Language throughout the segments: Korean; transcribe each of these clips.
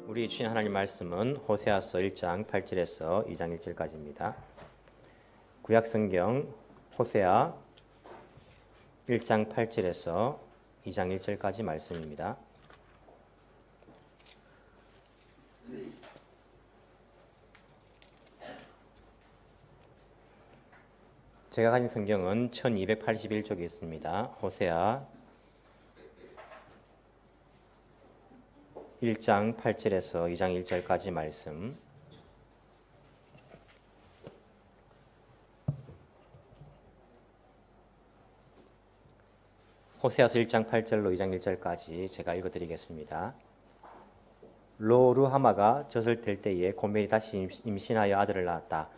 우리 주신 하나님 말씀은 호세아서 1장 8절에서 2장 1절까지입니다. 구약성경 호세아 1장 8절에서 2장 1절까지 말씀입니다. 제가 가진 성경은 1281쪽에 있습니다. 호세아 1장 8절에서 2장 1절까지 말씀. 호세아서 1장 8절로 2장 1절까지 제가 읽어드리겠습니다. 로루하마가 젖을 댈 때에 고멜이 다시 임신하여 아들을 낳았다.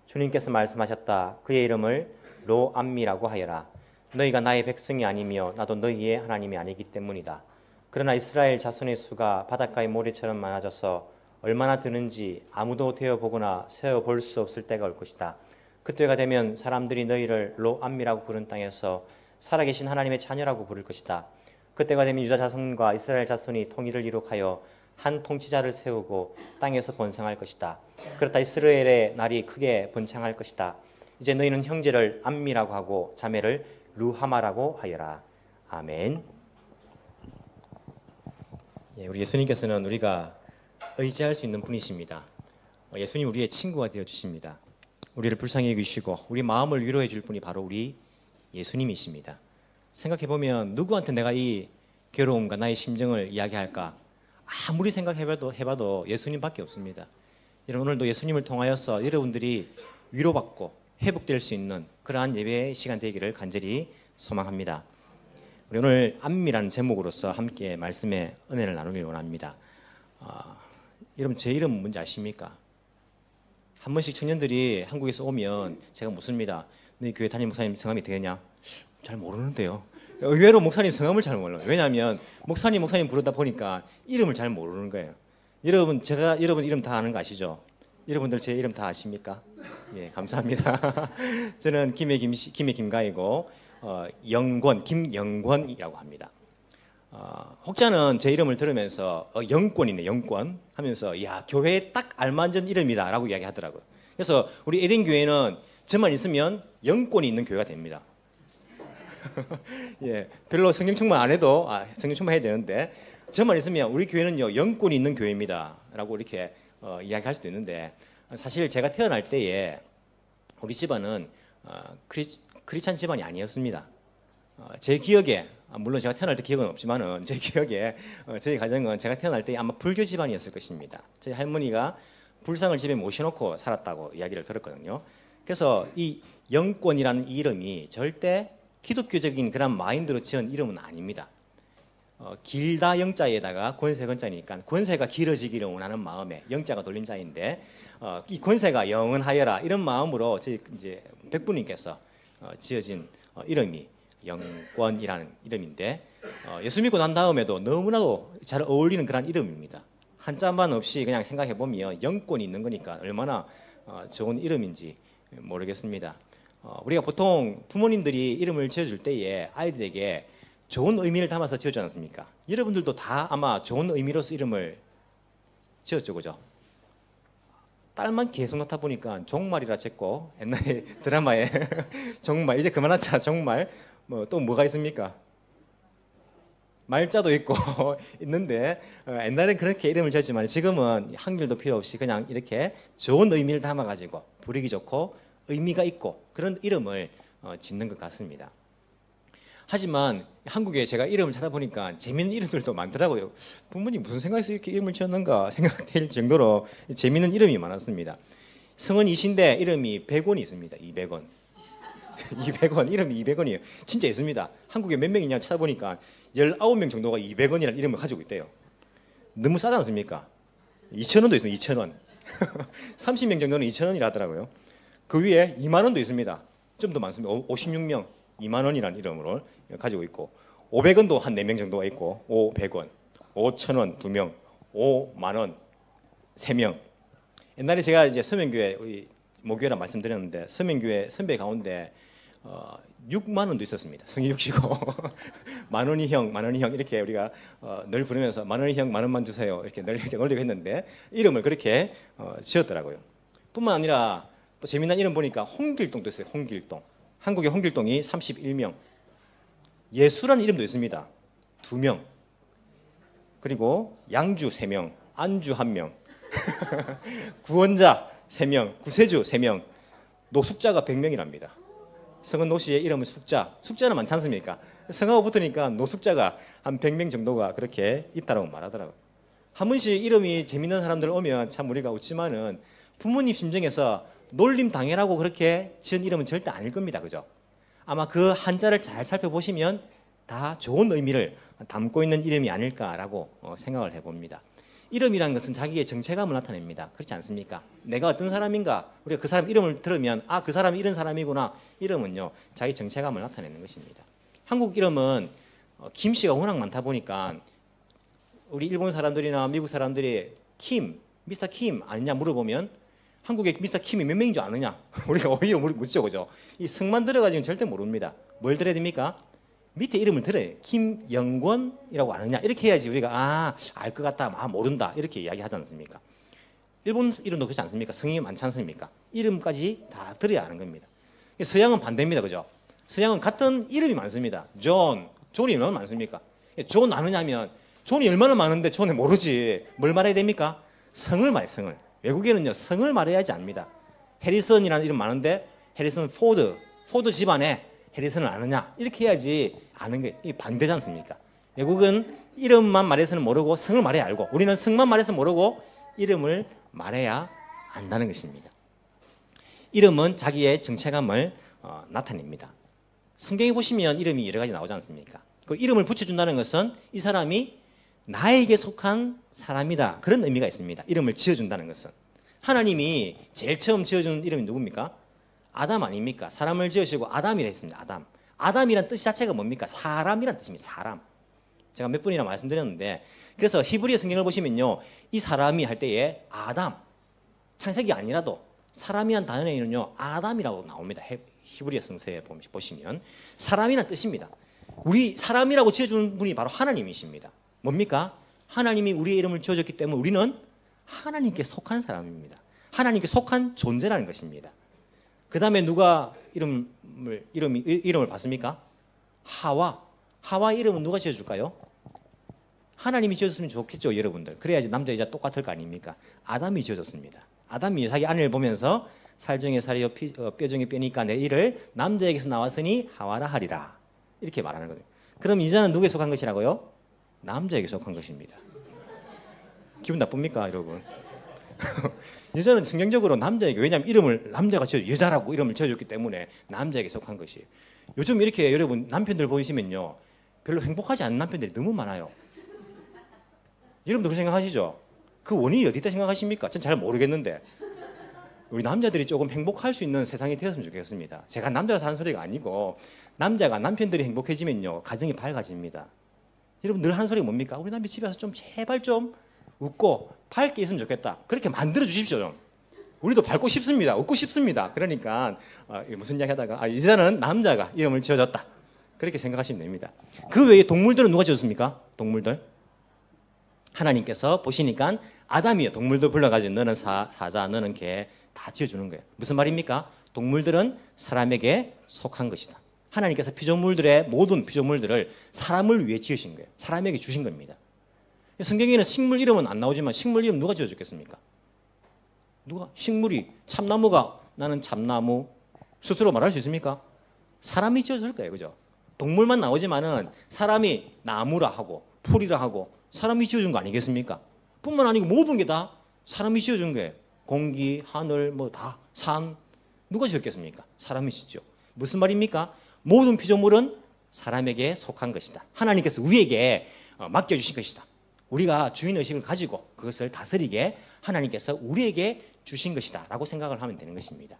주님께서 말씀하셨다. 그의 이름을 로암미라고 하여라. 너희가 나의 백성이 아니며 나도 너희의 하나님이 아니기 때문이다. 그러나 이스라엘 자손의 수가 바닷가의 모래처럼 많아져서 얼마나 드는지 아무도 되어보거나 세어볼 수 없을 때가 올 것이다. 그때가 되면 사람들이 너희를 로암미라고 부른 땅에서 살아계신 하나님의 자녀라고 부를 것이다. 그때가 되면 유다 자손과 이스라엘 자손이 통일을 이룩하여 한 통치자를 세우고 땅에서 번성할 것이다. 그렇다 이스라엘의 날이 크게 번창할 것이다. 이제 너희는 형제를 암미라고 하고 자매를 루하마라고 하여라. 아멘. 우리 예수님께서는 우리가 의지할 수 있는 분이십니다. 예수님 우리의 친구가 되어주십니다. 우리를 불쌍히 여기시고 우리 마음을 위로해 줄 분이 바로 우리 예수님이십니다. 생각해보면 누구한테 내가 이 괴로움과 나의 심정을 이야기할까? 아무리 생각해봐도 예수님밖에 없습니다. 여러분, 오늘도 예수님을 통하여서 여러분들이 위로받고 회복될 수 있는 그러한 예배의 시간 되기를 간절히 소망합니다. 우리 오늘 암미라는 제목으로서 함께 말씀의 은혜를 나누길 원합니다. 여러분, 제 이름 뭔지 아십니까? 한 번씩 청년들이 한국에서 오면 제가 묻습니다. 너희 교회 담임 목사님 성함이 되겠냐? 잘 모르는데요. 의외로 목사님 성함을 잘 몰라요. 왜냐하면 목사님 부르다 보니까 이름을 잘 모르는 거예요. 여러분, 제가 여러분 이름 다 아는 거 아시죠? 여러분들 제 이름 다 아십니까? 예, 감사합니다. 저는 김해 김가이고 김영권이라고 합니다. 혹자는 제 이름을 들으면서 영권이네, 영권 하면서 야, 교회에 딱 알맞은 이름이다라고 이야기하더라고요. 그래서 우리 에덴 교회는 저만 있으면 영권이 있는 교회가 됩니다. 예, 별로 성령 충만 안 해도 성령 충만해야 되는데 저만 있으면 우리 교회는요 영권이 있는 교회입니다라고 이렇게 이야기할 수도 있는데 사실 제가 태어날 때에 우리 집안은 크리스찬 집안이 아니었습니다. 제 기억에 물론 제가 태어날 때 기억은 없지만은 제 기억에 저희 가정은 제가 태어날 때 아마 불교 집안이었을 것입니다. 저희 할머니가 불상을 집에 모셔놓고 살았다고 이야기를 들었거든요. 그래서 이 영권이라는 이름이 절대 기독교적인 그런 마인드로 지은 이름은 아닙니다. 길다 영자에다가 권세 건자니까 권세가 길어지기를 원하는 마음에 영자가 돌림자인데 이 권세가 영원하여라 이런 마음으로 저희 이제 백부님께서 지어진 이름이 영권이라는 이름인데 예수 믿고 난 다음에도 너무나도 잘 어울리는 그런 이름입니다. 한자만 없이 그냥 생각해 보면 영권이 있는 거니까 얼마나 좋은 이름인지 모르겠습니다. 우리가 보통 부모님들이 이름을 지어줄 때에 아이들에게 좋은 의미를 담아서 지어주지 않습니까? 여러분들도 다 아마 좋은 의미로서 이름을 지었죠, 그죠? 딸만 계속 낳다 보니까 종말이라 짓고 옛날에 드라마에 종말 이제 그만하자 종말 또 뭐가 있습니까? 말자도 있고 있는데 옛날엔 그렇게 이름을 지었지만 지금은 한글도 필요 없이 그냥 이렇게 좋은 의미를 담아가지고 부르기 좋고 의미가 있고 그런 이름을 짓는 것 같습니다. 하지만 한국에 제가 이름을 찾아보니까 재미있는 이름들도 많더라고요. 부모님 무슨 생각에서 이렇게 이름을 지었는가 생각될 정도로 재미있는 이름이 많았습니다. 성은 이신데 이름이 100원이 있습니다. 200원. 200원 이름이 200원이에요. 진짜 있습니다. 한국에 몇 명이냐 찾아보니까 19명 정도가 200원이라는 이름을 가지고 있대요. 너무 싸지 않습니까? 2,000원도 있어요. 2,000원. 30명 정도는 2,000원이라 하더라고요. 그 위에 2만 원도 있습니다. 좀 더 많습니다. 56명 2만 원이라는 이름으로 가지고 있고 500원도 한 4명 정도가 있고 500원, 5,000원 2명, 5만 원 3명. 옛날에 제가 이제 서명교회 우리 모교회라 말씀드렸는데 서명교회 선배 가운데 6만 원도 있었습니다. 성이 6이고 만 원이 형, 만 원이 형 이렇게 우리가 늘 부르면서 만 원이 형, 만 원만 주세요 이렇게 늘 이렇게 놀리고 했는데 이름을 그렇게 지었더라고요. 뿐만 아니라 또 재미난 이름 보니까 홍길동도 있어요. 홍길동. 한국의 홍길동이 31명. 예수라는 이름도 있습니다. 2명. 그리고 양주 3명, 안주 1명, 구원자 3명, 구세주 3명, 노숙자가 100명이랍니다. 성은 노씨의 이름은 숙자. 숙자는 많지 않습니까? 성하고 붙으니까 노숙자가 한 100명 정도가 그렇게 있다라고 말하더라고요. 한 번씩 이름이 재밌는 사람들 오면 참 우리가 웃지만은 부모님 심정에서 놀림 당해라고 그렇게 지은 이름은 절대 아닐 겁니다. 그죠? 아마 그 한자를 잘 살펴보시면 다 좋은 의미를 담고 있는 이름이 아닐까라고 생각을 해봅니다. 이름이라는 것은 자기의 정체감을 나타냅니다. 그렇지 않습니까? 내가 어떤 사람인가, 우리가 그 사람 이름을 들으면 아, 그 사람이 이런 사람이구나. 이름은요, 자기 정체감을 나타내는 것입니다. 한국 이름은 김씨가 워낙 많다 보니까 우리 일본 사람들이나 미국 사람들이 킴, 미스터 킴 아니냐 물어보면 한국에 미스터 킴이 몇 명인 줄 아느냐? 우리가 오히려 묻죠, 그죠? 이 성만 들어가지고 절대 모릅니다. 뭘 들어야 됩니까? 밑에 이름을 들어요. 김영권이라고 아느냐? 이렇게 해야지 우리가 알 것 같다, 모른다 이렇게 이야기하지 않습니까? 일본 이름도 그렇지 않습니까? 성이 많지 않습니까? 이름까지 다 들어야 하는 겁니다. 서양은 반대입니다, 그죠? 서양은 같은 이름이 많습니다. 존이 얼마나 많습니까? 존 아느냐면 존이 얼마나 많은데 존을 모르지. 뭘 말해야 됩니까? 성을 말해, 성을. 외국에는요, 성을 말해야지 압니다. 해리슨이라는 이름 많은데 해리슨 포드 집안에 해리슨을 아느냐? 이렇게 해야지 아는 게 반대지 않습니까? 외국은 이름만 말해서는 모르고 성을 말해야 알고, 우리는 성만 말해서 모르고 이름을 말해야 안다는 것입니다. 이름은 자기의 정체감을 나타냅니다. 성경에 보시면 이름이 여러 가지 나오지 않습니까? 그 이름을 붙여준다는 것은 이 사람이 나에게 속한 사람이다, 그런 의미가 있습니다. 이름을 지어준다는 것은. 하나님이 제일 처음 지어준 이름이 누굽니까? 아담 아닙니까? 사람을 지으시고 아담이라 했습니다. 아담이란 뜻 자체가 뭡니까? 사람이란 뜻입니다. 사람. 제가 몇 번이나 말씀드렸는데, 그래서 히브리 성경을 보시면요, 이 사람이 할 때에 아담, 창세기 아니라도 사람이란 단어에는요 아담이라고 나옵니다. 히브리 성서에 보시면 사람이란 뜻입니다. 우리 사람이라고 지어준 분이 바로 하나님이십니다. 뭡니까? 하나님이 우리의 이름을 지어줬기 때문에 우리는 하나님께 속한 사람입니다. 하나님께 속한 존재라는 것입니다. 그 다음에 누가 이름을 봤습니까? 하와 이름은 누가 지어줄까요? 하나님이 지어줬으면 좋겠죠, 여러분들. 그래야지 남자 여자 똑같을 거 아닙니까? 아담이 지어줬습니다. 아담이 자기 아내를 보면서 살중에 살이 뼈중에 뼈니까 내 이를 남자에게서 나왔으니 하와라 하리라, 이렇게 말하는 거예요. 그럼 이자는 누구에 속한 것이라고요? 남자에게 속한 것입니다. 기분 나쁩니까, 여러분? 여자는 성경적으로 남자에게, 왜냐하면 이름을 남자가 여자라고 이름을 지어줬기 때문에 남자에게 속한 것이에요. 요즘 이렇게 여러분 남편들 보시면요, 별로 행복하지 않은 남편들이 너무 많아요. 여러분도 그렇게 생각하시죠? 그 원인이 어디 있다 생각하십니까? 전 잘 모르겠는데 우리 남자들이 조금 행복할 수 있는 세상이 되었으면 좋겠습니다. 제가 남자가 사는 소리가 아니고, 남편들이 행복해지면요 가정이 밝아집니다. 여러분 늘 하는 소리가 뭡니까? 우리 남편 집에 와서 좀 제발 좀 웃고 밝게 있으면 좋겠다. 그렇게 만들어 주십시오. 좀. 우리도 밝고 싶습니다. 웃고 싶습니다. 그러니까 무슨 이야기 하다가 이제는 남자가 이름을 지어줬다, 그렇게 생각하시면 됩니다. 그 외에 동물들은 누가 지었습니까? 동물들 하나님께서 보시니까 아담이요, 동물들 불러가지고 너는 사자, 너는 개 다 지어주는 거예요. 무슨 말입니까? 동물들은 사람에게 속한 것이다. 하나님께서 피조물들의 모든 피조물들을 사람을 위해 지으신 거예요. 사람에게 주신 겁니다. 성경에는 식물 이름은 안 나오지만 식물 이름 누가 지어줬겠습니까? 누가? 식물이, 참나무가 나는 참나무 스스로 말할 수 있습니까? 사람이 지어줄 거예요, 그죠? 동물만 나오지만은 사람이 나무라 하고 풀이라 하고 사람이 지어준 거 아니겠습니까? 뿐만 아니고 모든 게 다 사람이 지어준 거예요. 공기, 하늘, 다 산, 누가 지었겠습니까? 사람이 짓죠. 무슨 말입니까? 모든 피조물은 사람에게 속한 것이다. 하나님께서 우리에게 맡겨주신 것이다. 우리가 주인의식을 가지고 그것을 다스리게 하나님께서 우리에게 주신 것이다 라고 생각을 하면 되는 것입니다.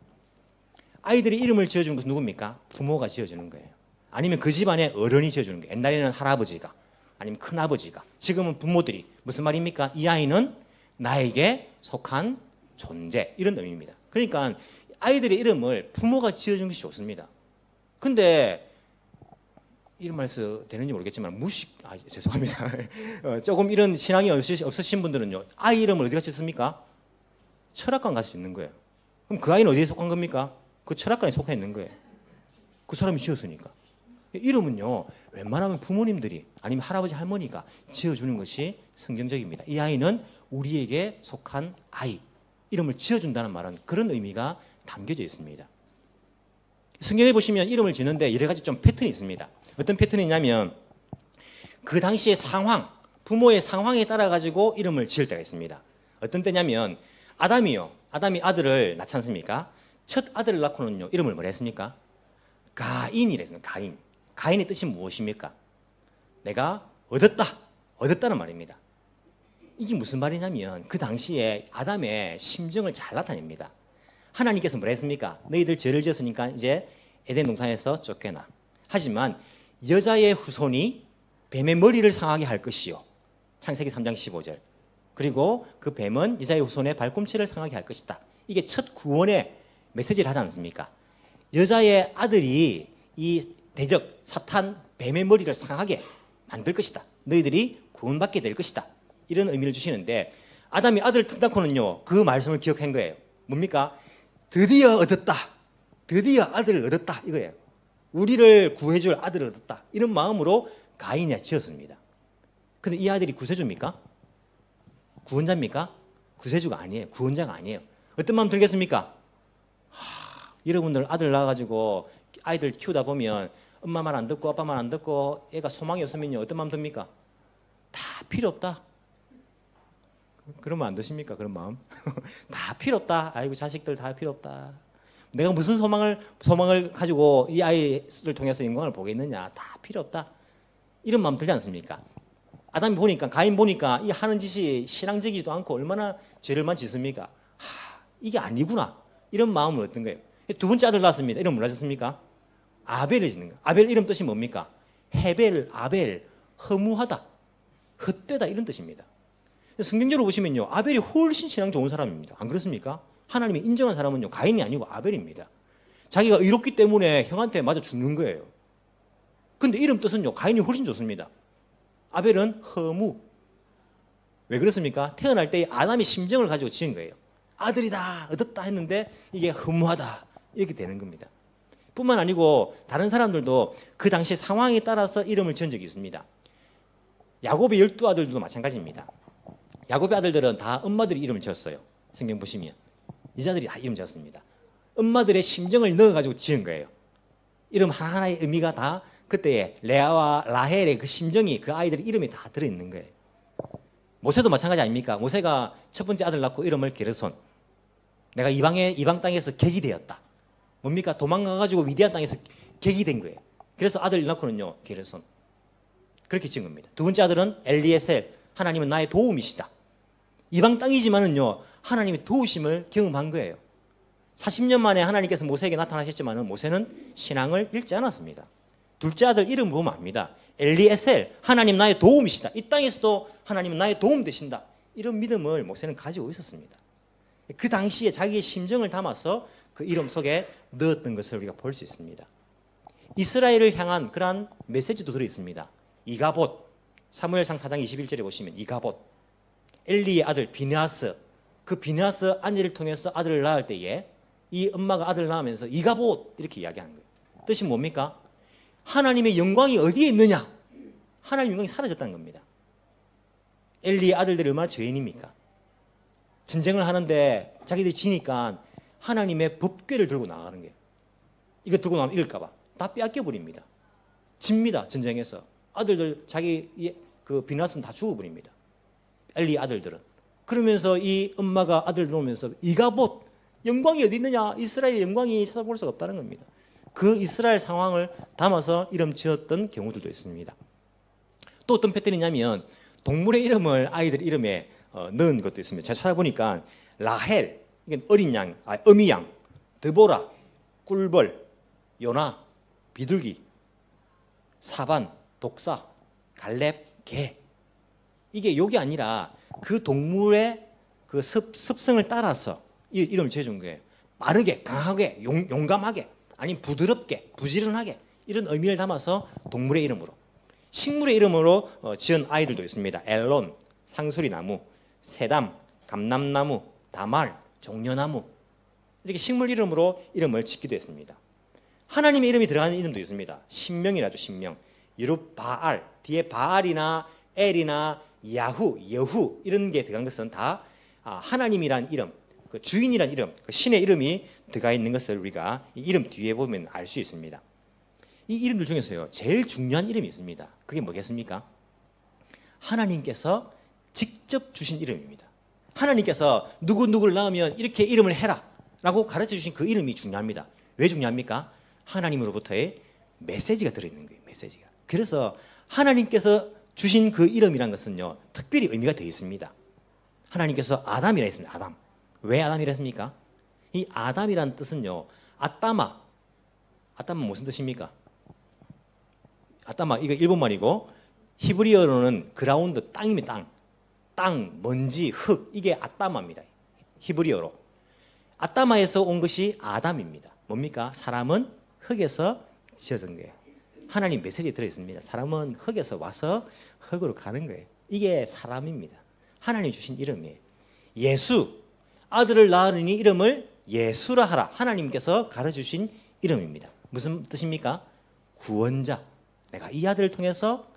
아이들이 이름을 지어주는 것은 누굽니까? 부모가 지어주는 거예요. 아니면 그 집안의 어른이 지어주는 거예요. 옛날에는 할아버지가, 아니면 큰아버지가, 지금은 부모들이. 무슨 말입니까? 이 아이는 나에게 속한 존재, 이런 의미입니다. 그러니까 아이들의 이름을 부모가 지어준 것이 좋습니다. 근데 이런 말해서 되는지 모르겠지만 죄송합니다. 조금 이런 신앙이 없으신 분들은요, 아이 이름을 어디 같이 씁니까? 철학관 갈 수 있는 거예요. 그럼 그 아이는 어디에 속한 겁니까? 그 철학관에 속해 있는 거예요. 그 사람이 지었으니까. 이름은요, 웬만하면 부모님들이 아니면 할아버지 할머니가 지어주는 것이 성경적입니다. 이 아이는 우리에게 속한 아이, 이름을 지어준다는 말은 그런 의미가 담겨져 있습니다. 성경에 보시면 이름을 지는데 여러 가지 좀 패턴이 있습니다. 어떤 패턴이냐면 그 당시의 상황, 부모의 상황에 따라 가지고 이름을 지을 때가 있습니다. 어떤 때냐면 아담이 아들을 낳지 않습니까? 첫 아들을 낳고는요, 이름을 뭐라 했습니까? 가인이랬습니다. 가인의 뜻이 무엇입니까? 내가 얻었다는 말입니다. 이게 무슨 말이냐면 그 당시에 아담의 심정을 잘 나타냅니다. 하나님께서 뭐라 했습니까? 너희들 죄를 지었으니까 이제 에덴 동산에서 쫓겨나. 하지만 여자의 후손이 뱀의 머리를 상하게 할 것이요. 창세기 3장 15절. 그리고 그 뱀은 여자의 후손의 발꿈치를 상하게 할 것이다. 이게 첫 구원의 메시지를 하지 않습니까? 여자의 아들이 이 대적 사탄 뱀의 머리를 상하게 만들 것이다. 너희들이 구원받게 될 것이다. 이런 의미를 주시는데 아담이 아들을 낳고는요, 그 말씀을 기억한 거예요. 뭡니까? 드디어 얻었다. 드디어 아들을 얻었다. 이거예요. 우리를 구해줄 아들을 얻었다. 이런 마음으로 가인이 지었습니다. 근데 이 아들이 구세주입니까? 구원자입니까? 구세주가 아니에요. 구원자가 아니에요. 어떤 마음 들겠습니까? 여러분들 아들 낳아가지고 아이들 키우다 보면 엄마 말 안 듣고 아빠 말 안 듣고 애가 소망이 없으면요, 어떤 마음 듭니까? 다 필요 없다. 그러면 안 드십니까? 그런 마음? 다 필요 없다. 아이고 자식들 다 필요 없다. 내가 무슨 소망을 가지고 이 아이를 통해서 영광을 보겠느냐. 다 필요 없다. 이런 마음 들지 않습니까? 아담이 보니까, 가인 보니까 이 하는 짓이 신앙적이지도 않고 얼마나 죄를 많이 짓습니까? 이게 아니구나. 이런 마음을 얻던 거예요. 두 번째 아들 낳았습니다. 이름 뭐라 하셨습니까? 아벨을 짓는 거예요. 아벨 이름 뜻이 뭡니까? 헤벨, 아벨, 허무하다, 헛되다 이런 뜻입니다. 성경적으로 보시면요, 아벨이 훨씬 신앙 좋은 사람입니다. 안 그렇습니까? 하나님이 인정한 사람은요, 가인이 아니고 아벨입니다. 자기가 의롭기 때문에 형한테 맞아 죽는 거예요. 근데 이름 뜻은요, 가인이 훨씬 좋습니다. 아벨은 허무. 왜 그렇습니까? 태어날 때 아담의 심정을 가지고 지은 거예요. 아들이다, 얻었다 했는데 이게 허무하다 이렇게 되는 겁니다. 뿐만 아니고 다른 사람들도 그 당시 상황에 따라서 이름을 지은 적이 있습니다. 야곱의 12아들도 마찬가지입니다. 야곱의 아들들은 다 엄마들이 이름을 지었어요. 성경 보시면 이자들이 다 이름 지었습니다. 엄마들의 심정을 넣어가지고 지은 거예요. 이름 하나하나의 의미가 다 그때의 레아와 라헬의 그 심정이 그 아이들의 이름에 다 들어있는 거예요. 모세도 마찬가지 아닙니까? 모세가 첫 번째 아들 낳고 이름을 게르손. 내가 이방 땅에서 객이 되었다. 뭡니까? 도망가가지고 위대한 땅에서 객이 된 거예요. 그래서 아들 낳고는요, 게르손. 그렇게 지은 겁니다. 두 번째 아들은 엘리에셀. 하나님은 나의 도움이시다. 이방 땅이지만은요, 하나님의 도우심을 경험한 거예요. 40년 만에 하나님께서 모세에게 나타나셨지만은 모세는 신앙을 잃지 않았습니다. 둘째 아들 이름 보면 압니다. 엘리에셀, 하나님 나의 도움이시다. 이 땅에서도 하나님은 나의 도움 되신다. 이런 믿음을 모세는 가지고 있었습니다. 그 당시에 자기의 심정을 담아서 그 이름 속에 넣었던 것을 우리가 볼 수 있습니다. 이스라엘을 향한 그러한 메시지도 들어있습니다. 이가봇, 사무엘상 4장 21절에 보시면 이가봇, 엘리의 아들 비느하스, 그 비느하스 아내를 통해서 아들을 낳을 때에 이 엄마가 아들을 낳으면서 이가봇 이렇게 이야기하는 거예요. 뜻이 뭡니까? 하나님의 영광이 어디에 있느냐? 하나님의 영광이 사라졌다는 겁니다. 엘리의 아들들이 얼마나 죄인입니까? 전쟁을 하는데 자기들이 지니까 하나님의 법궤를 들고 나가는 거예요. 이거 들고 나가면 이길까 봐. 다 빼앗겨버립니다. 집니다. 전쟁에서. 아들들 자기 그 비나스는 다 죽어버립니다. 엘리 아들들은. 그러면서 이 엄마가 아들 놓으면서 이가봇 영광이 어디 있느냐? 이스라엘의 영광이 찾아볼 수가 없다는 겁니다. 그 이스라엘 상황을 담아서 이름 지었던 경우들도 있습니다. 또 어떤 패턴이냐면 동물의 이름을 아이들 이름에 넣은 것도 있습니다. 제가 찾아보니까 라헬, 이건 어린 양, 어미 양, 드보라, 꿀벌, 요나, 비둘기, 사반, 독사, 갈렙, 개. 이게 욕이 아니라 그 동물의 그 습성을 따라서 이름을 지어준 거예요. 빠르게, 강하게, 용감하게, 아니면 부드럽게, 부지런하게 이런 의미를 담아서 동물의 이름으로, 식물의 이름으로 지은 아이들도 있습니다. 앨런, 상수리나무, 새담, 감람나무, 다말, 종려나무, 이렇게 식물 이름으로 이름을 짓기도 했습니다. 하나님의 이름이 들어가는 이름도 있습니다. 신명이라죠. 신명. 여룻바알, 뒤에 바알이나 엘이나 야후, 여후 이런 게 들어간 것은 다 하나님이란 이름, 그 주인이란 이름, 그 신의 이름이 들어가 있는 것을 우리가 이 이름 뒤에 보면 알 수 있습니다. 이 이름들 중에서요, 제일 중요한 이름이 있습니다. 그게 뭐겠습니까? 하나님께서 직접 주신 이름입니다. 하나님께서 누구누구를 낳으면 이렇게 이름을 해라 라고 가르쳐 주신 그 이름이 중요합니다. 왜 중요합니까? 하나님으로부터의 메시지가 들어있는 거예요. 메시지가. 그래서 하나님께서 주신 그 이름이란 것은요, 특별히 의미가 되어 있습니다. 하나님께서 아담이라 했습니다. 아담. 왜 아담이라 했습니까? 이 아담이란 뜻은요, 아따마 무슨 뜻입니까? 아따마, 이거 일본말이고 히브리어로는 그라운드, 땅입니다. 땅, 먼지, 흙, 이게 아따마입니다. 히브리어로. 아따마에서 온 것이 아담입니다. 뭡니까? 사람은 흙에서 지어진 거예요. 하나님 메시지에 들어있습니다. 사람은 흙에서 와서 흙으로 가는 거예요. 이게 사람입니다. 하나님 주신 이름이에요. 예수, 아들을 낳으니 이름을 예수라 하라. 하나님께서 가르쳐주신 이름입니다. 무슨 뜻입니까? 구원자. 내가 이 아들을 통해서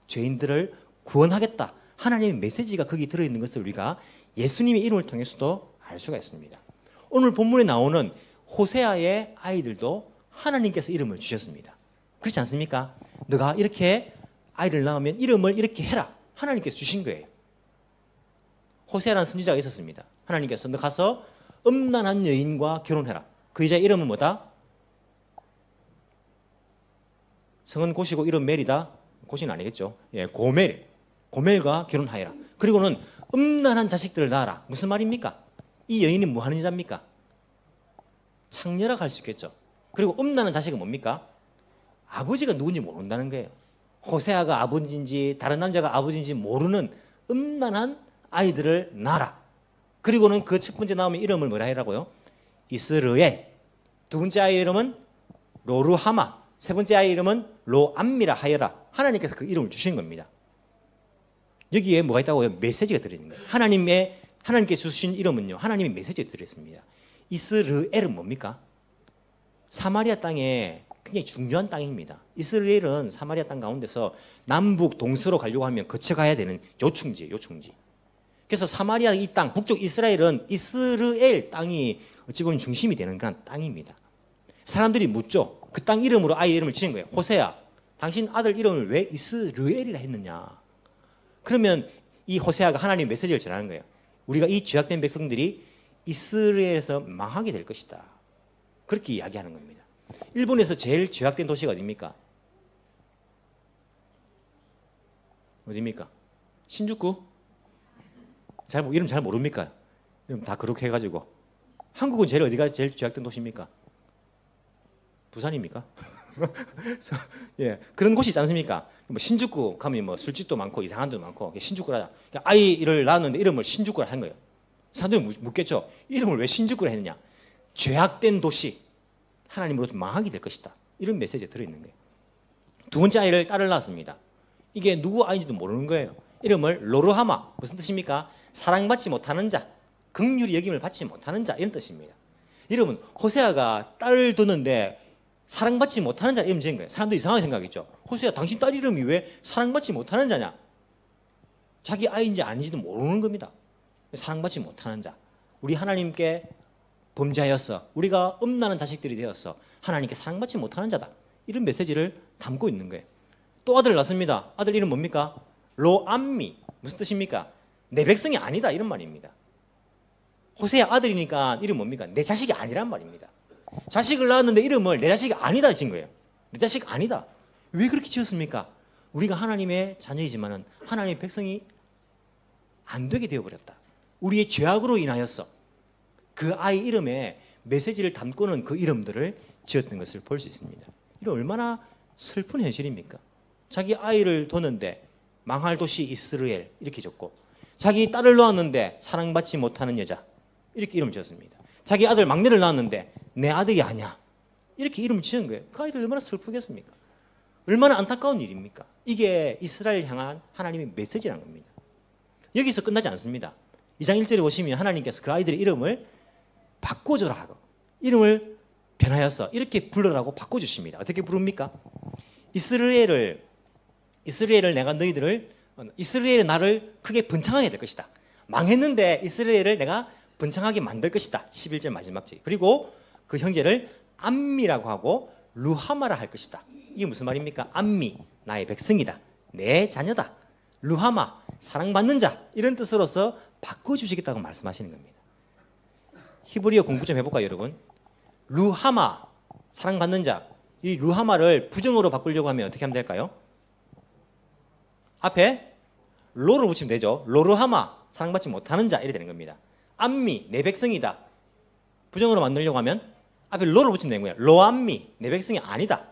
죄인들을 구원하겠다. 하나님의 메시지가 거기 들어있는 것을 우리가 예수님의 이름을 통해서도 알 수가 있습니다. 오늘 본문에 나오는 호세아의 아이들도 하나님께서 이름을 주셨습니다. 그렇지 않습니까? 너가 이렇게 아이를 낳으면 이름을 이렇게 해라. 하나님께서 주신 거예요. 호세아라는 선지자가 있었습니다. 하나님께서 너 가서 음란한 여인과 결혼해라. 그 여자의 이름은 뭐다? 성은 고시고 이름 멜이다. 고시는 아니겠죠. 예, 고멜과 결혼하여라. 그리고는 음란한 자식들을 낳아라. 무슨 말입니까? 이 여인이 뭐 하는 여자입니까? 창녀라고 할 수 있겠죠. 그리고 음란한 자식은 뭡니까? 아버지가 누군지 모른다는 거예요. 호세아가 아버지인지 다른 남자가 아버지인지 모르는 음란한 아이들을 낳아라. 그리고는 그 첫 번째 나오면 이름을 뭐라 하라고요? 이스르엘. 두 번째 아이 이름은 로루하마. 세 번째 아이 이름은 로암미라 하여라. 하나님께서 그 이름을 주신 겁니다. 여기에 뭐가 있다고요? 메시지가 들어있는 거예요. 하나님께서 주신 이름은요, 하나님의 메시지가 들어있습니다. 이스르엘은 뭡니까? 사마리아 땅에 굉장히 중요한 땅입니다. 이스라엘은 사마리아 땅 가운데서 남북 동서로 가려고 하면 거쳐가야 되는 요충지예요. 요충지. 그래서 사마리아 이 땅, 북쪽 이스라엘은 이스라엘 땅이 어찌 보면 중심이 되는 그런 땅입니다. 사람들이 묻죠. 그 땅 이름으로 아이 이름을 지은 거예요. 호세아, 당신 아들 이름을 왜 이스라엘이라 했느냐. 그러면 이 호세아가 하나님의 메시지를 전하는 거예요. 우리가 이 죄악된 백성들이 이스라엘에서 망하게 될 것이다. 그렇게 이야기하는 겁니다. 일본에서 제일 죄악된 도시가 어디입니까? 어디입니까? 신주쿠? 이름 잘 모릅니까? 이름 다 그렇게 해가지고. 한국은 어디가 제일 죄악된 도시입니까? 부산입니까? 예, 그런 곳이 있지 않습니까? 뭐 신주쿠 가면 뭐 술집도 많고 이상한 데도 많고 신주쿠라 아이를 낳았는데 이름을 신주쿠라 한 거예요. 사람들이 묻겠죠. 이름을 왜 신주쿠라 했느냐? 죄악된 도시, 하나님으로부터 망하게 될 것이다. 이런 메시지가 들어있는 거예요. 두 번째 딸을 낳았습니다. 이게 누구 아이인지도 모르는 거예요. 이름을 로르하마. 무슨 뜻입니까? 사랑받지 못하는 자, 긍휼히 여김을 받지 못하는 자, 이런 뜻입니다. 이름은 호세아가 딸을 두는데 사랑받지 못하는 자 이름 지은 거예요. 사람들이 이상하게 생각했죠. 호세아, 당신 딸 이름이 왜 사랑받지 못하는 자냐? 자기 아이인지 아닌지도 모르는 겁니다. 사랑받지 못하는 자. 우리 하나님께 범죄하였어. 우리가 음란한 자식들이 되었어. 하나님께 사랑받지 못하는 자다. 이런 메시지를 담고 있는 거예요. 또 아들을 낳습니다. 아들 이름 뭡니까? 로암미. 무슨 뜻입니까? 내 백성이 아니다. 이런 말입니다. 호세아 아들이니까 이름 뭡니까? 내 자식이 아니란 말입니다. 자식을 낳았는데 이름을 내 자식이 아니다 지은 거예요. 내 자식 아니다. 왜 그렇게 지었습니까? 우리가 하나님의 자녀이지만은 하나님의 백성이 안 되게 되어버렸다. 우리의 죄악으로 인하여서 그 아이 이름에 메시지를 담고는 그 이름들을 지었던 것을 볼 수 있습니다. 이건 얼마나 슬픈 현실입니까? 자기 아이를 뒀는데 망할 도시 이스라엘 이렇게 적고, 자기 딸을 낳았는데 사랑받지 못하는 여자 이렇게 이름을 지었습니다. 자기 아들 막내를 낳았는데 내 아들이 아니야. 이렇게 이름을 지은 거예요. 그 아이들 얼마나 슬프겠습니까? 얼마나 안타까운 일입니까? 이게 이스라엘 향한 하나님의 메시지라는 겁니다. 여기서 끝나지 않습니다. 2장 1절에 보시면 하나님께서 그 아이들의 이름을 바꿔주라 하고 이름을 변하여서 이렇게 불러라고 바꿔주십니다. 어떻게 부릅니까? 이스라엘의 나를 크게 번창하게 될 것이다. 망했는데 이스라엘을 내가 번창하게 만들 것이다. 11절 마지막 절. 그리고 그 형제를 암미라고 하고 루하마라 할 것이다. 이게 무슨 말입니까? 암미, 나의 백성이다. 내 자녀다. 루하마, 사랑받는 자. 이런 뜻으로서 바꿔주시겠다고 말씀하시는 겁니다. 히브리어 공부 좀 해볼까요, 여러분? 루하마, 사랑받는 자. 이 루하마를 부정어로 바꾸려고 하면 어떻게 하면 될까요? 앞에 로를 붙이면 되죠. 로르하마, 사랑받지 못하는 자. 이래 되는 겁니다. 암미, 내 백성이다. 부정어로 만들려고 하면 앞에 로를 붙이면 되는 거예요. 로암미, 내 백성이 아니다.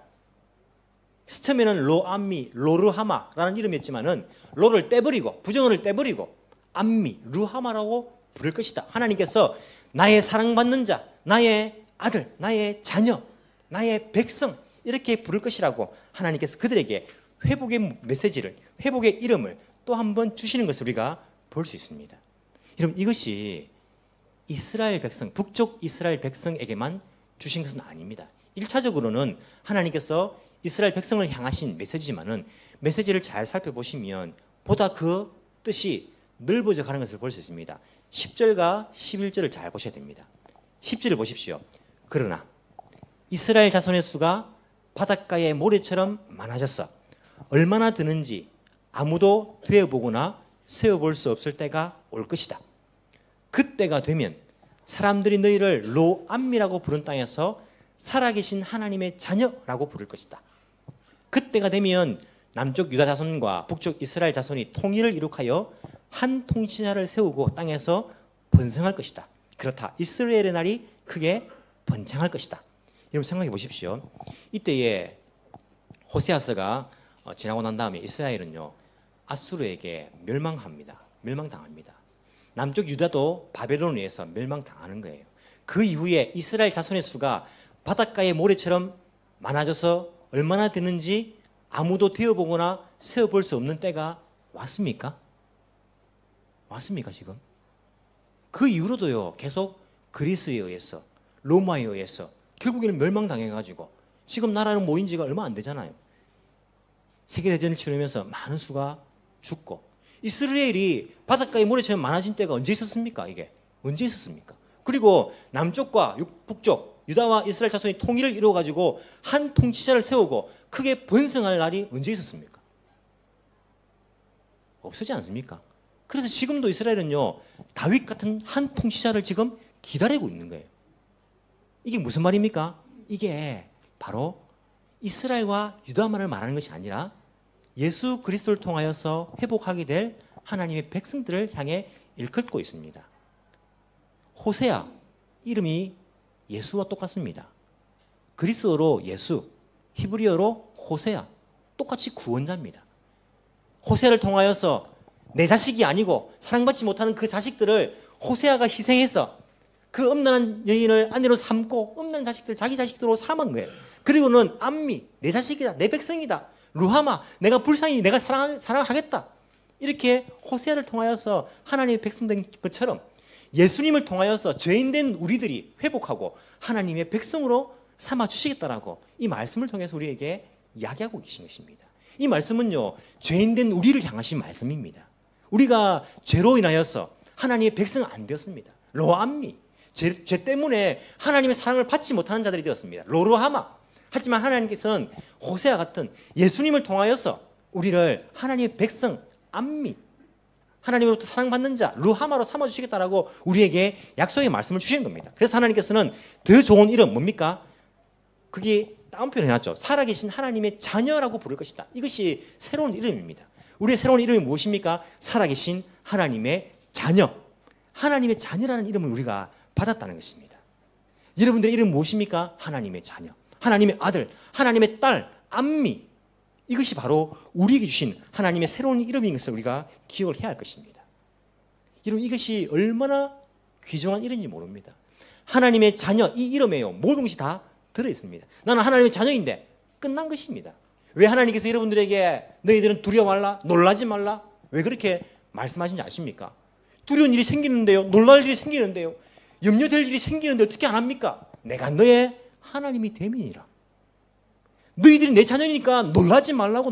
처음에는 로암미, 로르하마라는 이름이었지만은 로를 떼버리고 부정어를 떼버리고 암미, 루하마라고 부를 것이다. 하나님께서 나의 사랑받는 자, 나의 아들, 나의 자녀, 나의 백성 이렇게 부를 것이라고 하나님께서 그들에게 회복의 메시지를, 회복의 이름을 또 한 번 주시는 것을 우리가 볼 수 있습니다. 여러분, 이것이 이스라엘 백성, 북쪽 이스라엘 백성에게만 주신 것은 아닙니다. 1차적으로는 하나님께서 이스라엘 백성을 향하신 메시지지만은 메시지를 잘 살펴보시면 보다 그 뜻이 넓어져 가는 것을 볼 수 있습니다. 10절과 11절을 잘 보셔야 됩니다. 10절을 보십시오. 그러나 이스라엘 자손의 수가 바닷가의 모래처럼 많아졌어. 얼마나 드는지 아무도 되어보거나 세어볼 수 없을 때가 올 것이다. 그때가 되면 사람들이 너희를 로암미라고 부른 땅에서 살아계신 하나님의 자녀라고 부를 것이다. 그때가 되면 남쪽 유다 자손과 북쪽 이스라엘 자손이 통일을 이룩하여 한 통치자를 세우고 땅에서 번성할 것이다. 그렇다. 이스라엘의 날이 크게 번창할 것이다. 여러분 생각해 보십시오. 이때에 호세아서가 지나고 난 다음에 이스라엘은요 아수르에게 멸망합니다. 멸망당합니다. 남쪽 유다도 바벨론에 의해서 멸망당하는 거예요. 그 이후에 이스라엘 자손의 수가 바닷가의 모래처럼 많아져서 얼마나 되는지 아무도 되어보거나 세어볼 수 없는 때가 왔습니까? 왔습니까 지금? 그 이후로도요 계속 그리스에 의해서 로마에 의해서 결국에는 멸망당해가지고 지금 나라는 모인 지가 얼마 안 되잖아요. 세계대전을 치르면서 많은 수가 죽고 이스라엘이 바닷가의 모래처럼 많아진 때가 언제 있었습니까? 이게 언제 있었습니까? 그리고 남쪽과 북쪽 유다와 이스라엘 자손이 통일을 이루어가지고 한 통치자를 세우고 크게 번성할 날이 언제 있었습니까? 없지 않습니까? 그래서 지금도 이스라엘은요 다윗 같은 한 통치자를 지금 기다리고 있는 거예요. 이게 무슨 말입니까? 이게 바로 이스라엘과 유다만을 말하는 것이 아니라 예수 그리스도를 통하여서 회복하게 될 하나님의 백성들을 향해 일컫고 있습니다. 호세아 이름이 예수와 똑같습니다. 그리스어로 예수, 히브리어로 호세아 똑같이 구원자입니다. 호세아를 통하여서 내 자식이 아니고 사랑받지 못하는 그 자식들을 호세아가 희생해서 그 음란한 여인을 아내로 삼고 음란한 자식들 자기 자식들로 삼은 거예요. 그리고는 암미 내 자식이다 내 백성이다 루하마 내가 불쌍히 내가 사랑하겠다 이렇게 호세아를 통하여서 하나님의 백성된 것처럼 예수님을 통하여서 죄인된 우리들이 회복하고 하나님의 백성으로 삼아 주시겠다라고 이 말씀을 통해서 우리에게 이야기하고 계신 것입니다. 이 말씀은요 죄인된 우리를 향하신 말씀입니다. 우리가 죄로 인하여서 하나님의 백성 안 되었습니다. 로암미 죄 때문에 하나님의 사랑을 받지 못하는 자들이 되었습니다. 로로하마 하지만 하나님께서는 호세아 같은 예수님을 통하여서 우리를 하나님의 백성 암미 하나님으로부터 사랑받는 자 루하마로 삼아주시겠다라고 우리에게 약속의 말씀을 주시는 겁니다. 그래서 하나님께서는 더 좋은 이름 뭡니까? 그게 다운표를 해놨죠. 살아계신 하나님의 자녀라고 부를 것이다. 이것이 새로운 이름입니다. 우리의 새로운 이름이 무엇입니까? 살아계신 하나님의 자녀 하나님의 자녀라는 이름을 우리가 받았다는 것입니다. 여러분들의 이름은 무엇입니까? 하나님의 자녀 하나님의 아들, 하나님의 딸, 암미 이것이 바로 우리에게 주신 하나님의 새로운 이름인 것을 우리가 기억을 해야 할 것입니다. 여러분 이것이 얼마나 귀중한 이름인지 모릅니다. 하나님의 자녀 이 이름에요 모든 것이 다 들어있습니다. 나는 하나님의 자녀인데 끝난 것입니다. 왜 하나님께서 여러분들에게 너희들은 두려워 말라, 놀라지 말라, 왜 그렇게 말씀하신지 아십니까? 두려운 일이 생기는데요, 놀랄 일이 생기는데요, 염려될 일이 생기는데 어떻게 안 합니까? 내가 너의 하나님이 됨이니라. 너희들이 내 자녀니까 놀라지 말라고,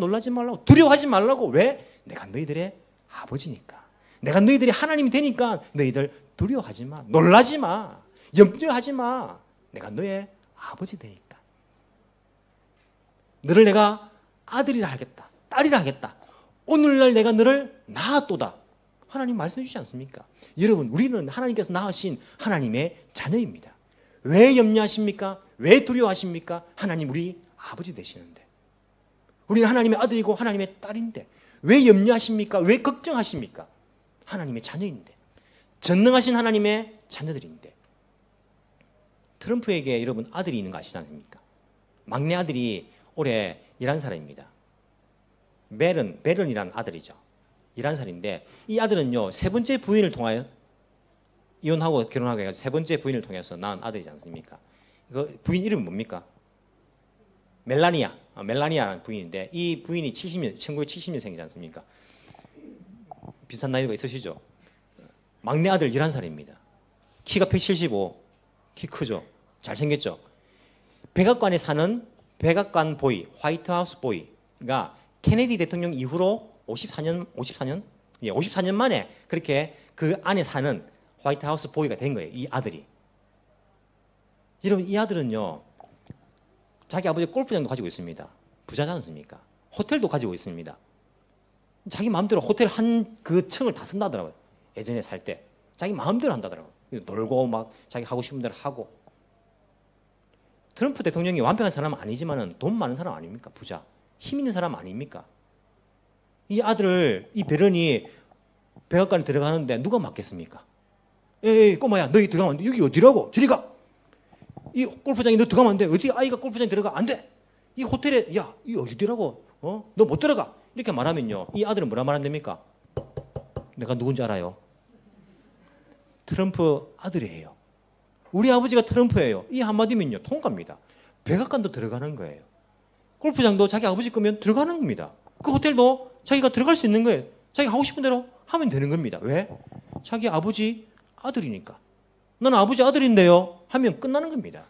두려워하지 말라고. 왜? 내가 너희들의 아버지니까. 내가 너희들이 하나님이 되니까 너희들 두려워하지 마, 놀라지 마, 염려하지 마. 내가 너의 아버지 되니까. 너를 내가 아들이라 하겠다, 딸이라 하겠다. 오늘날 내가 너를 낳았도다. 하나님 말씀해 주시지 않습니까? 여러분, 우리는 하나님께서 낳으신 하나님의 자녀입니다. 왜 염려하십니까? 왜 두려워하십니까? 하나님 우리 아버지 되시는데, 우리는 하나님의 아들이고 하나님의 딸인데 왜 염려하십니까? 왜 걱정하십니까? 하나님의 자녀인데, 전능하신 하나님의 자녀들인데. 트럼프에게 여러분 아들이 있는 거 아시지 않습니까? 막내 아들이 올해 11살입니다. 베런이라는 아들이죠. 11살인데 이 아들은요, 세 번째 부인을 통하여 이혼하고 결혼하고 해서 세 번째 부인을 통해서 낳은 아들이지 않습니까? 그 부인 이름이 뭡니까? 멜라니아라는 부인인데, 이 부인이 1970년생이지 않습니까? 비슷한 나이가 있으시죠? 막내 아들 11살입니다. 키가 175, 키 크죠? 잘생겼죠? 백악관에 사는 백악관 보이, 화이트하우스 보이가 케네디 대통령 이후로 54년 만에 그렇게 그 안에 사는 화이트하우스 보이가 된 거예요, 이 아들이. 여러분, 이 아들은요, 자기 아버지 골프장도 가지고 있습니다. 부자지 않습니까? 호텔도 가지고 있습니다. 자기 마음대로 호텔 한 그 층을 다 쓴다더라고요. 예전에 살 때 자기 마음대로 한다더라고요. 놀고 막 자기 하고 싶은 대로 하고. 트럼프 대통령이 완벽한 사람은 아니지만은 돈 많은 사람 아닙니까? 부자, 힘 있는 사람 아닙니까? 이 아들을, 이 베런이 백악관에 들어가는데 누가 맡겠습니까? 에이 꼬마야, 너희 들어가면 안 돼. 여기 어디라고? 저리 가. 이 골프장에 너 들어가면 안 돼. 어디 아이가 골프장에 들어가? 안 돼. 이 호텔에, 야, 이 어디라고? 너 못 들어가. 이렇게 말하면요, 이 아들은 뭐라 말하면 됩니까? 내가 누군지 알아요. 트럼프 아들이에요. 우리 아버지가 트럼프예요. 이 한마디면요, 통과입니다. 백악관도 들어가는 거예요. 골프장도 자기 아버지 거면 들어가는 겁니다. 그 호텔도 자기가 들어갈 수 있는 거예요. 자기가 하고 싶은 대로 하면 되는 겁니다. 왜? 자기 아버지 아들이니까. 나는 아버지 아들인데요 하면 끝나는 겁니다.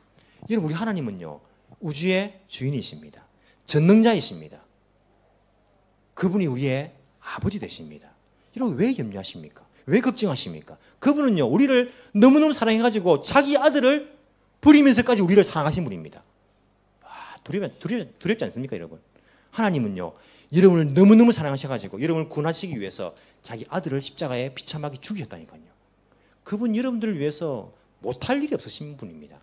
여러분, 우리 하나님은요, 우주의 주인이십니다. 전능자이십니다. 그분이 우리의 아버지 되십니다. 여러분, 왜 염려하십니까? 왜 걱정하십니까? 그분은요, 우리를 너무너무 사랑해가지고 자기 아들을 버리면서까지 우리를 사랑하신 분입니다. 두렵지 않습니까, 여러분? 하나님은요, 여러분을 너무너무 사랑하셔가지고 여러분을 구원하시기 위해서 자기 아들을 십자가에 비참하게 죽이셨다니까요. 그분 여러분들을 위해서 못할 일이 없으신 분입니다.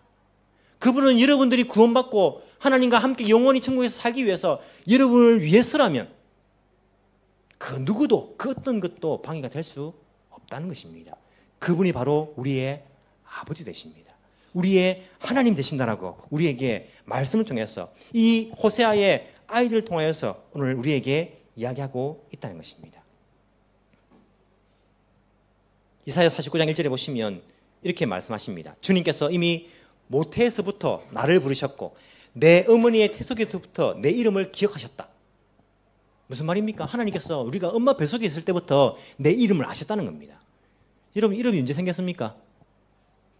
그분은 여러분들이 구원받고 하나님과 함께 영원히 천국에서 살기 위해서 여러분을 위해서라면 그 누구도, 그 어떤 것도 방해가 될 수 없다는 것입니다. 그분이 바로 우리의 아버지 되십니다. 우리의 하나님 되신다라고 우리에게 말씀을 통해서, 이 호세아의 아이들을 통하여서 오늘 우리에게 이야기하고 있다는 것입니다. 이사야 49장 1절에 보시면 이렇게 말씀하십니다. 주님께서 이미 모태에서부터 나를 부르셨고 내 어머니의 태속에서부터 내 이름을 기억하셨다. 무슨 말입니까? 하나님께서 우리가 엄마 뱃속에 있을 때부터 내 이름을 아셨다는 겁니다. 여러분, 이름이 언제 생겼습니까?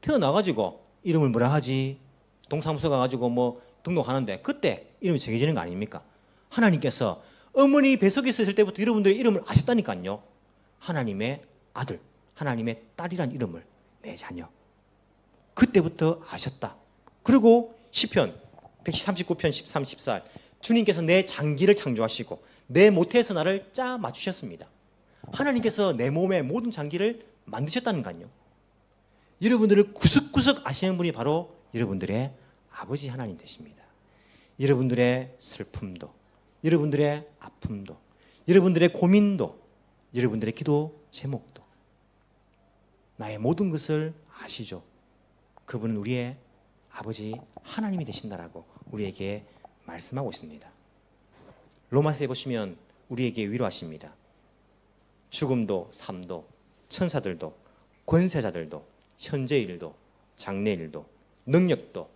태어나가지고 이름을 뭐라 하지? 동사무소 가가지고 뭐 등록하는데 그때 이름이 정해지는 거 아닙니까? 하나님께서 어머니 뱃속에 있을 때부터 여러분들의 이름을 아셨다니까요. 하나님의 아들, 하나님의 딸이란 이름을, 내 자녀, 그때부터 아셨다. 그리고 시편 139편 13, 14 주님께서 내 장기를 창조하시고 내 모태에서 나를 짜 맞추셨습니다. 하나님께서 내 몸의 모든 장기를 만드셨다는 거요. 여러분들을 구석구석 아시는 분이 바로 여러분들의 아버지 하나님 되십니다. 여러분들의 슬픔도, 여러분들의 아픔도, 여러분들의 고민도, 여러분들의 기도 제목도, 나의 모든 것을 아시죠. 그분은 우리의 아버지 하나님이 되신다라고 우리에게 말씀하고 있습니다. 로마서에 보시면 우리에게 위로하십니다. 죽음도 삶도 천사들도 권세자들도 현재일도 장래일도 능력도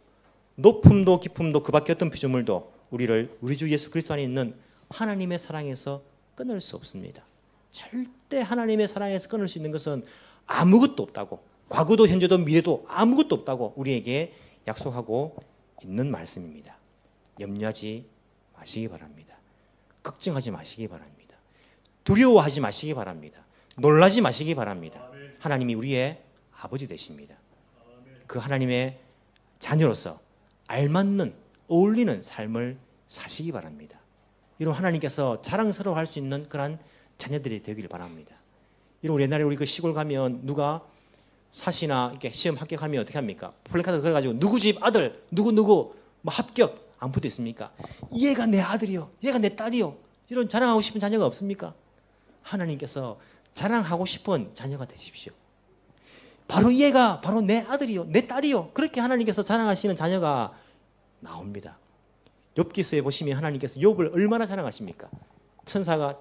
높음도 깊음도 그 밖에 어떤 피조물도 우리를 우리 주 예수 그리스도 안에 있는 하나님의 사랑에서 끊을 수 없습니다. 절대 하나님의 사랑에서 끊을 수 있는 것은 아무것도 없다고, 과거도 현재도 미래도 아무것도 없다고 우리에게 약속하고 있는 말씀입니다. 염려하지 마시기 바랍니다. 걱정하지 마시기 바랍니다. 두려워하지 마시기 바랍니다. 놀라지 마시기 바랍니다. 하나님이 우리의 아버지 되십니다. 그 하나님의 자녀로서 알맞는 어울리는 삶을 사시기 바랍니다. 이런 하나님께서 자랑스러워할 수 있는 그런 자녀들이 되길 바랍니다. 이런 옛날에 우리 그 시골 가면 누가 사시나 이렇게 시험 합격하면 어떻게 합니까? 플래카드 걸어가지고 누구 집 아들 누구 뭐 합격 안 붙어 있습니까? 얘가 내 아들이요, 얘가 내 딸이요. 이런 자랑하고 싶은 자녀가 없습니까? 하나님께서 자랑하고 싶은 자녀가 되십시오. 바로 얘가 바로 내 아들이요, 내 딸이요. 그렇게 하나님께서 자랑하시는 자녀가 나옵니다. 욥기서에 보시면 하나님께서 욥을 얼마나 자랑하십니까? 천사가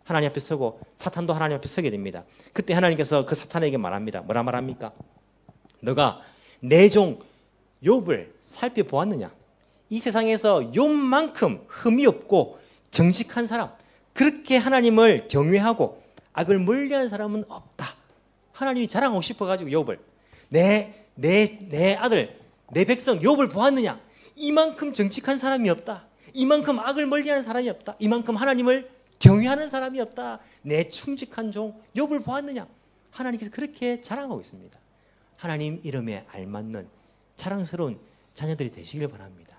하나님 앞에 서고 사탄도 하나님 앞에 서게 됩니다. 그때 하나님께서 그 사탄에게 말합니다. 뭐라 말합니까? 너가 내 종 욥을 살펴보았느냐? 이 세상에서 욥만큼 흠이 없고 정직한 사람, 그렇게 하나님을 경외하고 악을 멀리하는 사람은 없다. 하나님이 자랑하고 싶어가지고 욥을 내 아들 내 백성 욥을 보았느냐? 이만큼 정직한 사람이 없다. 이만큼 악을 멀리하는 사람이 없다. 이만큼 하나님을 경외하는 사람이 없다. 내 충직한 종 욥을 보았느냐? 하나님께서 그렇게 자랑하고 있습니다. 하나님 이름에 알맞는 자랑스러운 자녀들이 되시길 바랍니다.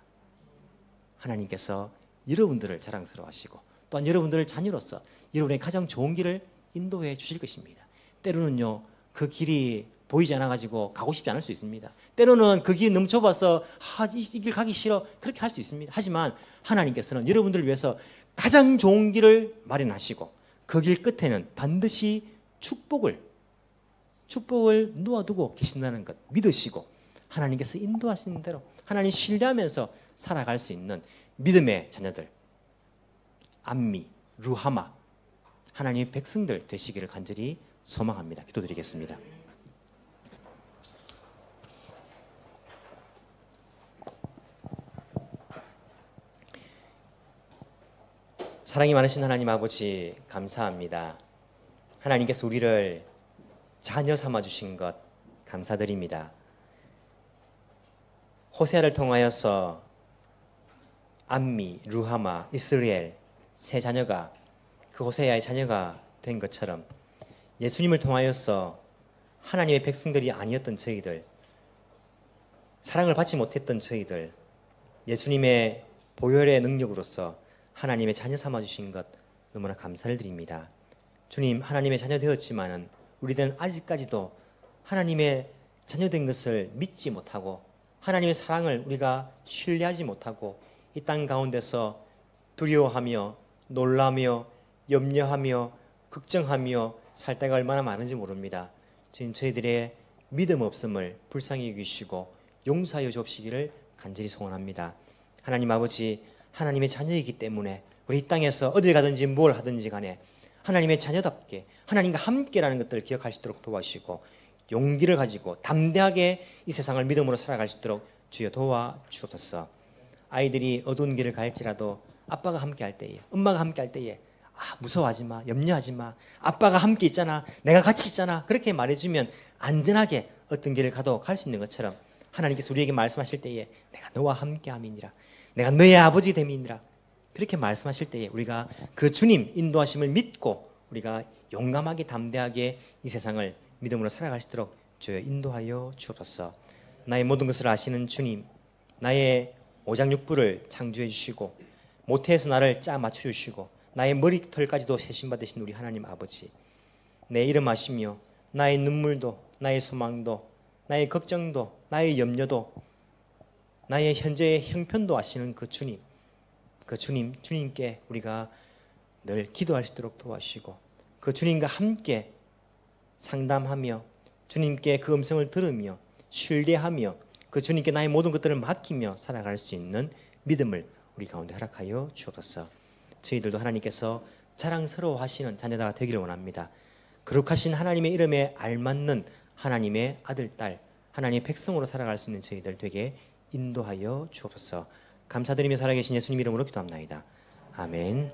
하나님께서 여러분들을 자랑스러워하시고 또한 여러분들을 자녀로서 여러분의 가장 좋은 길을 인도해 주실 것입니다. 때로는요, 그 길이 보이지 않아가지고 가고 싶지 않을 수 있습니다. 때로는 그 길이 너무 좁아서 이 길 가기 싫어, 그렇게 할 수 있습니다. 하지만 하나님께서는 여러분들을 위해서 가장 좋은 길을 마련하시고 그 길 끝에는 반드시 축복을 놓아두고 계신다는 것 믿으시고 하나님께서 인도하시는 대로 하나님 신뢰하면서 살아갈 수 있는 믿음의 자녀들, 암미, 루하마, 하나님의 백성들 되시기를 간절히 소망합니다. 기도드리겠습니다. 사랑이 많으신 하나님 아버지 감사합니다. 하나님께서 우리를 자녀 삼아 주신 것 감사드립니다. 호세아를 통하여서 암미, 루하마, 이스라엘 세 자녀가 그 호세아의 자녀가 된 것처럼 예수님을 통하여서 하나님의 백성들이 아니었던 저희들, 사랑을 받지 못했던 저희들, 예수님의 보혈의 능력으로서 하나님의 자녀 삼아 주신 것 너무나 감사를 드립니다. 주님, 하나님의 자녀 되었지만은 우리들은 아직까지도 하나님의 자녀 된 것을 믿지 못하고 하나님의 사랑을 우리가 신뢰하지 못하고 이 땅 가운데서 두려워하며 놀라며 염려하며 걱정하며 살 때가 얼마나 많은지 모릅니다. 주님, 저희들의 믿음 없음을 불쌍히 여기시고 용서하여 주옵시기를 간절히 소원합니다. 하나님 아버지, 하나님의 자녀이기 때문에 우리 이 땅에서 어딜 가든지 뭘 하든지 간에 하나님의 자녀답게 하나님과 함께라는 것들을 기억할 수 있도록 도와주시고 용기를 가지고 담대하게 이 세상을 믿음으로 살아갈 수 있도록 주여 도와주옵소서. 아이들이 어두운 길을 갈지라도 아빠가 함께 할 때에, 엄마가 함께 할 때에 무서워하지 마, 염려하지 마, 아빠가 함께 있잖아, 내가 같이 있잖아, 그렇게 말해주면 안전하게 어떤 길을 가도 갈 수 있는 것처럼 하나님께서 우리에게 말씀하실 때에 내가 너와 함께함이니라, 내가 너의 아버지 됨이니라, 그렇게 말씀하실 때에 우리가 그 주님 인도하심을 믿고 우리가 용감하게 담대하게 이 세상을 믿음으로 살아갈 수 있도록 주여 인도하여 주옵소서. 나의 모든 것을 아시는 주님, 나의 오장육부를 창조해 주시고 모태에서 나를 짜 맞춰 주시고 나의 머리털까지도 세심받으신 우리 하나님 아버지, 내 이름 아시며 나의 눈물도 나의 소망도 나의 걱정도 나의 염려도 나의 현재의 형편도 아시는 그 주님, 주님께 우리가 늘 기도할 수 있도록 도와주시고 그 주님과 함께 상담하며 주님께 그 음성을 들으며 신뢰하며 그 주님께 나의 모든 것들을 맡기며 살아갈 수 있는 믿음을 우리 가운데 허락하여 주옵소서. 저희들도 하나님께서 자랑스러워 하시는 자녀가 되기를 원합니다. 거룩하신 하나님의 이름에 알맞는 하나님의 아들, 딸, 하나님의 백성으로 살아갈 수 있는 저희들 되게 인도하여 주옵소서. 감사드리며 살아계신 예수님 이름으로 기도합나이다. 아멘.